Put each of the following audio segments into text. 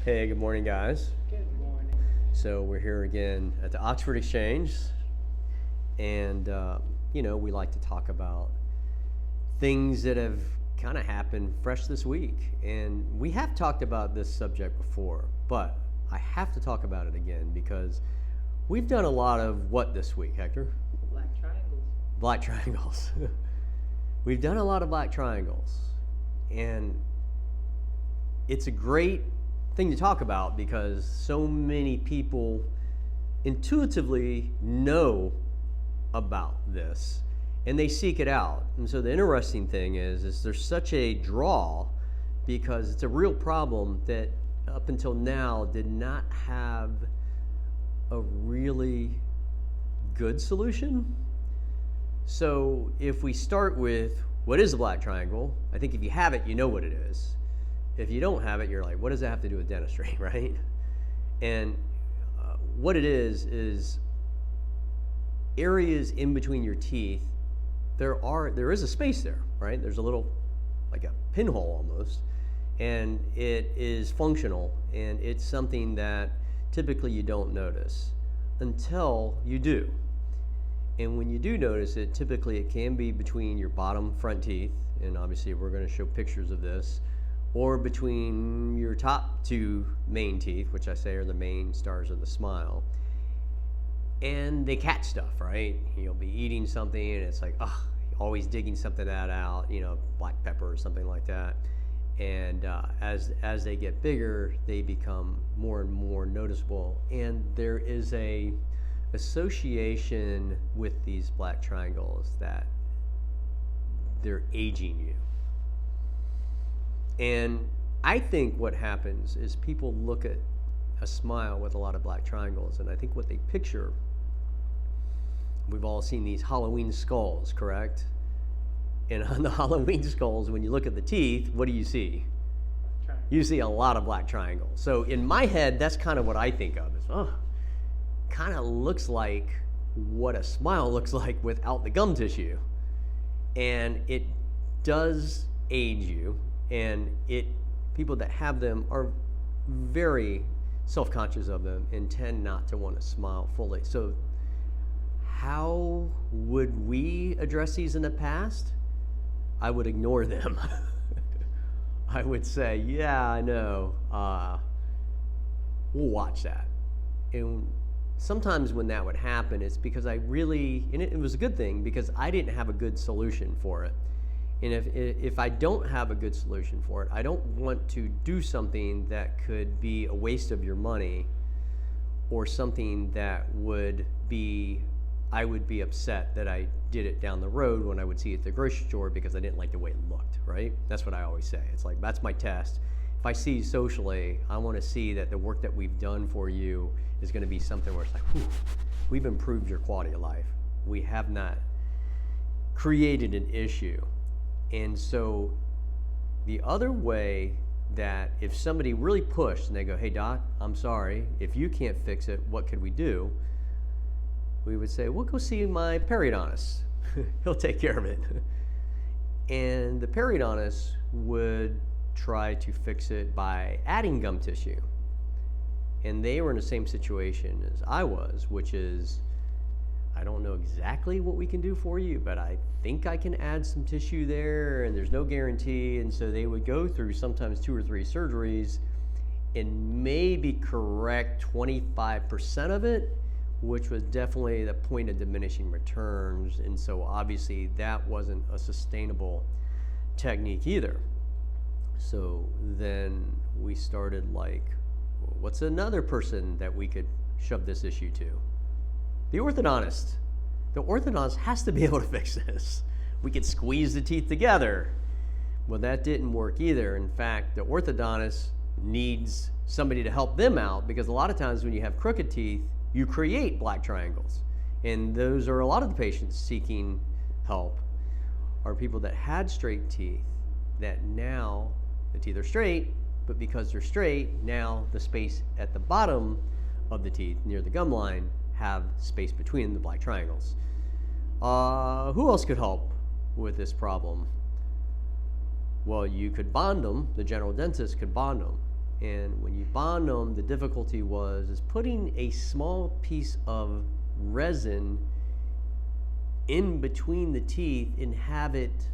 Hey, good morning, guys. Good morning. So we're here again at the Oxford Exchange, and we like to talk about things that have kind of happened fresh this week. And we have talked about this subject before, but I have to talk about it again because we've done a lot of what this week, Hector? Black triangles. Black triangles. We've done a lot of black triangles, and it's a great thing to talk about because so many people intuitively know about this and they seek it out. And so the interesting thing is there's such a draw because it's a real problem that up until now did not have a really good solution. So if we start with what is the black triangle, I think if you have it, you know what it is. If you don't have it, you're like, what does that have to do with dentistry, right? And what it is areas in between your teeth. There is a space there, right? There's a little, like a pinhole almost, and it is functional, and it's something that typically you don't notice until you do. And when you do notice it, typically it can be between your bottom front teeth, and obviously we're going to show pictures of this, or between your top two main teeth, which I say are the main stars of the smile. And they catch stuff, right? You'll be eating something and it's like, always digging something that out, black pepper or something like that. And as they get bigger, they become more and more noticeable. And there is a association with these black triangles that they're aging you. And I think what happens is people look at a smile with a lot of black triangles, and I think what they picture, we've all seen these Halloween skulls, correct? And on the Halloween skulls, when you look at the teeth, what do you see? You see a lot of black triangles. So in my head, that's kind of what I think of is, kind of looks like what a smile looks like without the gum tissue. And it does age you. And people that have them are very self-conscious of them and tend not to want to smile fully. So how would we address these in the past? I would ignore them. I would say, yeah, I know. We'll watch that. And sometimes when that would happen, it's because and it was a good thing because I didn't have a good solution for it. And if I don't have a good solution for it, I don't want to do something that could be a waste of your money or something that I would be upset that I did it down the road when I would see it at the grocery store because I didn't like the way it looked, right? That's what I always say. It's like, that's my test. If I see socially, I want to see that the work that we've done for you is going to be something where it's like, we've improved your quality of life. We have not created an issue. And so the other way that if somebody really pushed and they go, hey doc, I'm sorry, if you can't fix it, what could we do? We would say, well, go see my periodontist. He'll take care of it. And the periodontist would try to fix it by adding gum tissue. And they were in the same situation as I was, which is, I don't know exactly what we can do for you, but I think I can add some tissue there, and there's no guarantee. And so they would go through sometimes 2 or 3 surgeries and maybe correct 25% of it, which was definitely the point of diminishing returns. And so obviously that wasn't a sustainable technique either. So then we started like, what's another person that we could shove this issue to? The orthodontist. The orthodontist has to be able to fix this. We could squeeze the teeth together. Well, that didn't work either. In fact, the orthodontist needs somebody to help them out because a lot of times when you have crooked teeth, you create black triangles. And those are a lot of the patients seeking help are people that had straight teeth that now the teeth are straight, but because they're straight, now the space at the bottom of the teeth near the gum line have space between the black triangles. Who else could help with this problem? Well, you could bond them. The general dentist could bond them. And when you bond them, the difficulty is putting a small piece of resin in between the teeth and have it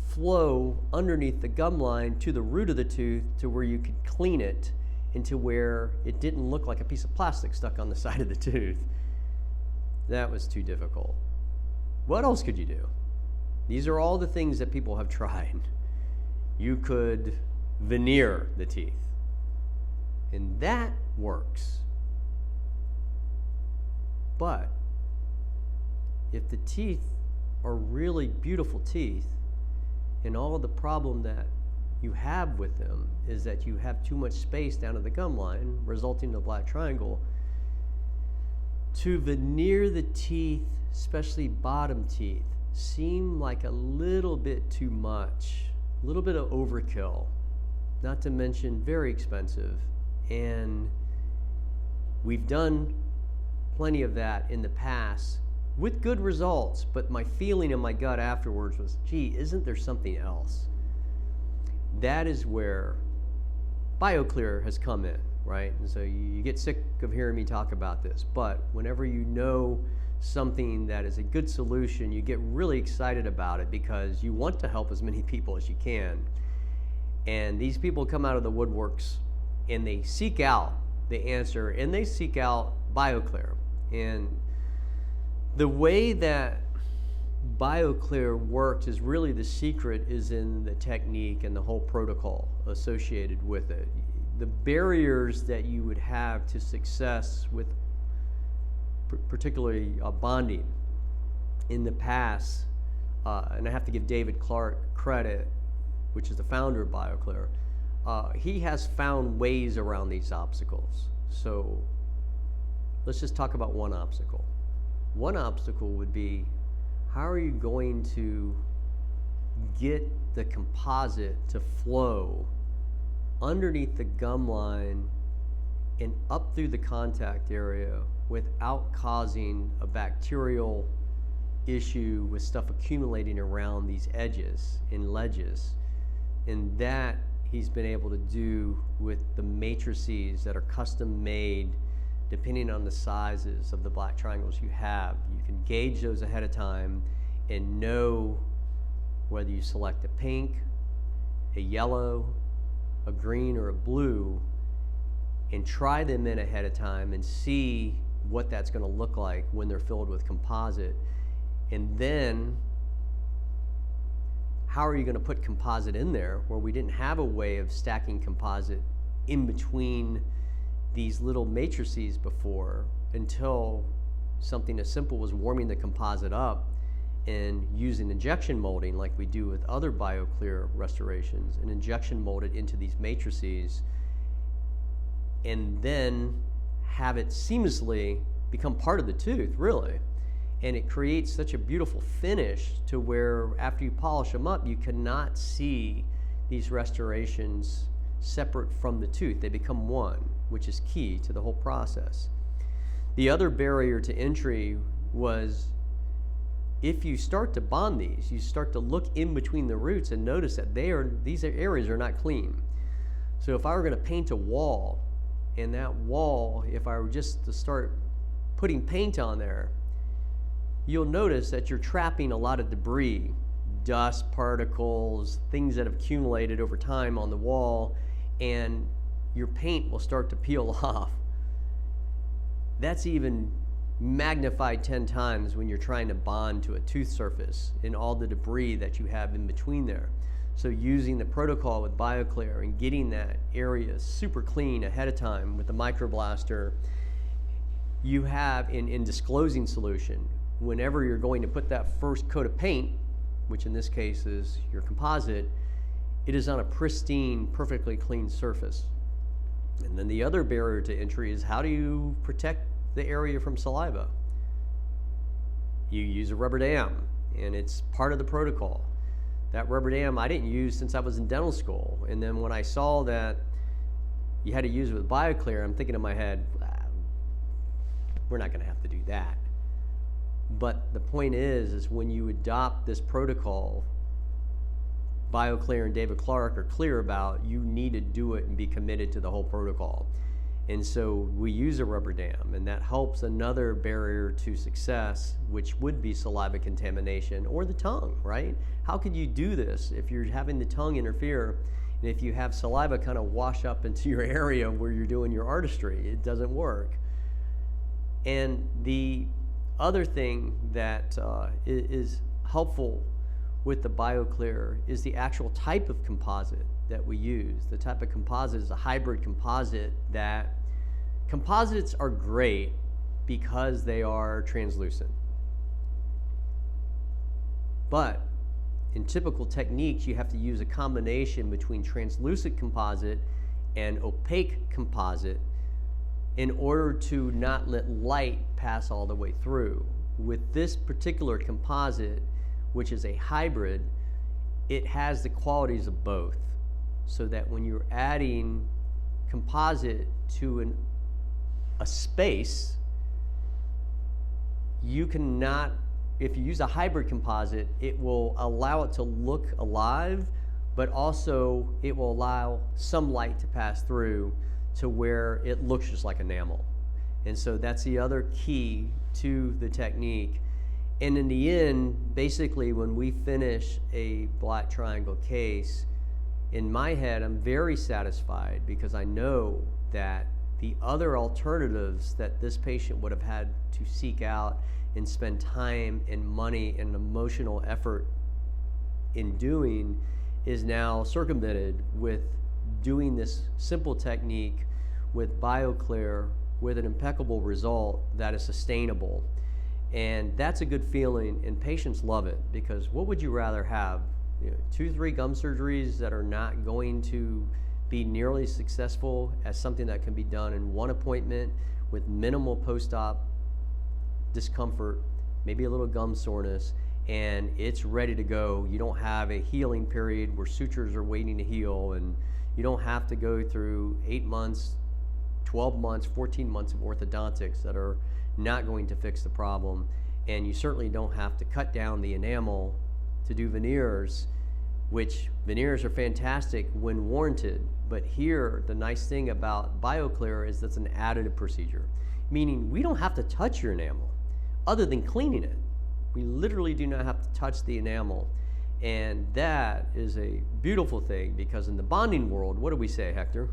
flow underneath the gum line to the root of the tooth to where you could clean it into where it didn't look like a piece of plastic stuck on the side of the tooth. That was too difficult. What else could you do? These are all the things that people have tried. You could veneer the teeth, and that works. But if the teeth are really beautiful teeth, and all of the problem that you have with them is that you have too much space down at the gum line, resulting in a black triangle, to veneer the teeth, especially bottom teeth, seem like a little bit too much, a little bit of overkill, not to mention very expensive. And we've done plenty of that in the past with good results, but my feeling in my gut afterwards was, gee, isn't there something else? That is where Bioclear has come in, right? And so you get sick of hearing me talk about this, but whenever you know something that is a good solution, you get really excited about it because you want to help as many people as you can. And these people come out of the woodworks and they seek out the answer, and they seek out Bioclear. And the way that Bioclear works is really, the secret is in the technique and the whole protocol associated with it. The barriers that you would have to success with particularly bonding in the past, and I have to give David Clark credit, which is the founder of Bioclear. He has found ways around these obstacles. So let's just talk about one obstacle. One obstacle would be, how are you going to get the composite to flow underneath the gum line and up through the contact area without causing a bacterial issue with stuff accumulating around these edges and ledges? And that he's been able to do with the matrices that are custom made depending on the sizes of the black triangles you have. You can gauge those ahead of time and know whether you select a pink, a yellow, a green, or a blue, and try them in ahead of time and see what that's going to look like when they're filled with composite. And then how are you going to put composite in there where we didn't have a way of stacking composite in between these little matrices before, until something as simple as warming the composite up and using injection molding like we do with other Bioclear restorations, and injection mold it into these matrices and then have it seamlessly become part of the tooth, really. And it creates such a beautiful finish to where after you polish them up, you cannot see these restorations separate from the tooth. They become one, which is key to the whole process. The other barrier to entry was, if you start to bond these, you start to look in between the roots and notice that these areas are not clean. So if I were going to paint a wall, and that wall, if I were just to start putting paint on there, you'll notice that you're trapping a lot of debris, dust particles, things that have accumulated over time on the wall, and your paint will start to peel off. That's even magnified 10 times when you're trying to bond to a tooth surface and all the debris that you have in between there. So using the protocol with Bioclear and getting that area super clean ahead of time with the microblaster, you have in disclosing solution, whenever you're going to put that first coat of paint, which in this case is your composite, it is on a pristine, perfectly clean surface. And then the other barrier to entry is, how do you protect the area from saliva? You use a rubber dam, and it's part of the protocol. That rubber dam I didn't use since I was in dental school, and then when I saw that you had to use it with Bioclear, I'm thinking in my head, we're not going to have to do that. But the point is when you adopt this protocol, Bioclear and David Clark are clear about, you need to do it and be committed to the whole protocol. And so we use a rubber dam, and that helps another barrier to success, which would be saliva contamination or the tongue, right? How could you do this if you're having the tongue interfere, and if you have saliva kind of wash up into your area where you're doing your artistry? It doesn't work. And the other thing that is helpful with the Bioclear is the actual type of composite that we use. The type of composite is a hybrid composite. That composites are great because they are translucent. But in typical techniques, you have to use a combination between translucent composite and opaque composite in order to not let light pass all the way through. With this particular composite, which is a hybrid, it has the qualities of both, so that when you're adding composite to a space, you cannot, if you use a hybrid composite, it will allow it to look alive, but also it will allow some light to pass through to where it looks just like enamel. And so that's the other key to the technique. And in the end, basically, when we finish a black triangle case, in my head, I'm very satisfied because I know that the other alternatives that this patient would have had to seek out and spend time and money and emotional effort in doing is now circumvented with doing this simple technique with Bioclear with an impeccable result that is sustainable. And that's a good feeling, and patients love it, because what would you rather have? 2-3 gum surgeries that are not going to be nearly successful as something that can be done in one appointment with minimal post-op discomfort, maybe a little gum soreness, and it's ready to go. You don't have a healing period where sutures are waiting to heal, and you don't have to go through 8 months, 12 months, 14 months of orthodontics that are not going to fix the problem. And you certainly don't have to cut down the enamel to do veneers, which veneers are fantastic when warranted. But here, the nice thing about Bioclear is that's an additive procedure, meaning we don't have to touch your enamel other than cleaning it. We literally do not have to touch the enamel. And that is a beautiful thing, because in the bonding world, what do we say, Hector?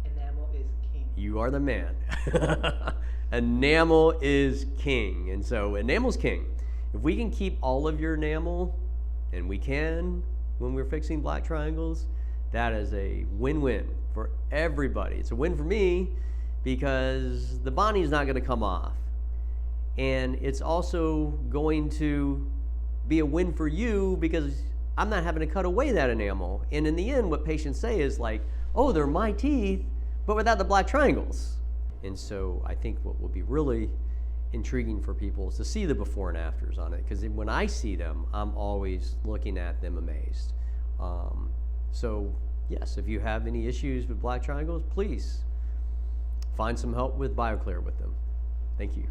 Enamel is king. You are the man. Enamel is king. And so enamel's king. If we can keep all of your enamel, and we can when we're fixing black triangles, that is a win-win for everybody. It's a win for me because the bonding is not going to come off. And it's also going to be a win for you because I'm not having to cut away that enamel. And in the end, what patients say is like, oh, they're my teeth, but without the black triangles. And so I think what will be really intriguing for people is to see the before and afters on it, because when I see them, I'm always looking at them amazed. So yes, if you have any issues with black triangles, please find some help with Bioclear with them. Thank you.